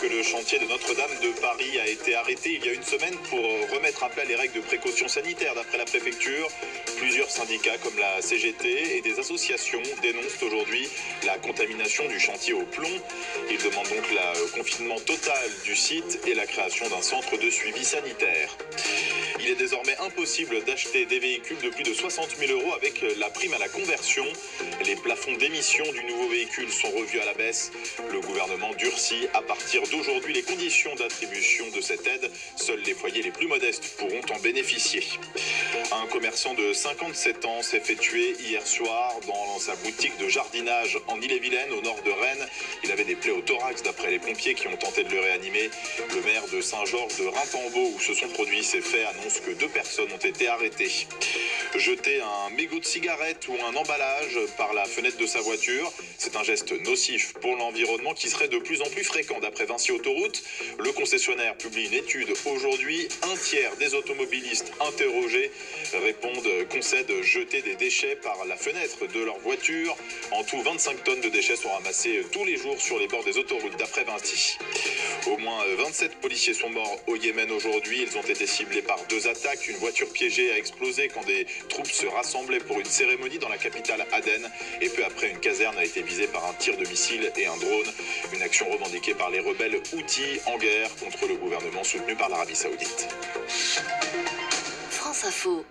que le chantier de Notre-Dame de Paris a été arrêté il y a une semaine pour remettre à plat les règles de précaution sanitaire. D'après la préfecture, plusieurs syndicats comme la CGT et des associations dénoncent aujourd'hui la contamination du chantier au plomb. Ils demandent donc le confinement total du site et la création d'un centre de suivi sanitaire. Il est désormais impossible d'acheter des véhicules de plus de 60 000 € avec la prime à la conversion. Les plafonds d'émission du nouveau véhicule sont revus à la baisse. Le gouvernement durcit à partir d'aujourd'hui les conditions d'attribution de cette aide. Seuls les foyers les plus modestes pourront en bénéficier. Un commerçant de 57 ans s'est fait tuer hier soir dans sa boutique de jardinage en Ille-et-Vilaine, au nord de Rennes. Il avait des plaies au thorax d'après les pompiers qui ont tenté de le réanimer. Le maire de Saint-Georges de Raimpenbault, où se sont produits ces faits, annonce que 2 personnes ont été arrêtées. Jeter un mégot de cigarette ou un emballage par la fenêtre de sa voiture, c'est un geste nocif pour l'environnement qui serait de plus en plus fréquent. D'après Vinci Autoroute, le concessionnaire publie une étude aujourd'hui. 1/3 des automobilistes interrogés concèdent jeter des déchets par la fenêtre de leur voiture. En tout, 25 tonnes de déchets sont ramassés tous les jours sur les bords des autoroutes, d'après Vinci. Au moins 27 policiers sont morts au Yémen aujourd'hui. Ils ont été ciblés par 2 attaques. Une voiture piégée a explosé quand des troupes se rassemblaient pour une cérémonie dans la capitale Aden. Et peu après, une caserne a été visée par un tir de missile et un drone. Une action revendiquée par les rebelles Houthis en guerre contre le gouvernement soutenu par l'Arabie Saoudite. France Info.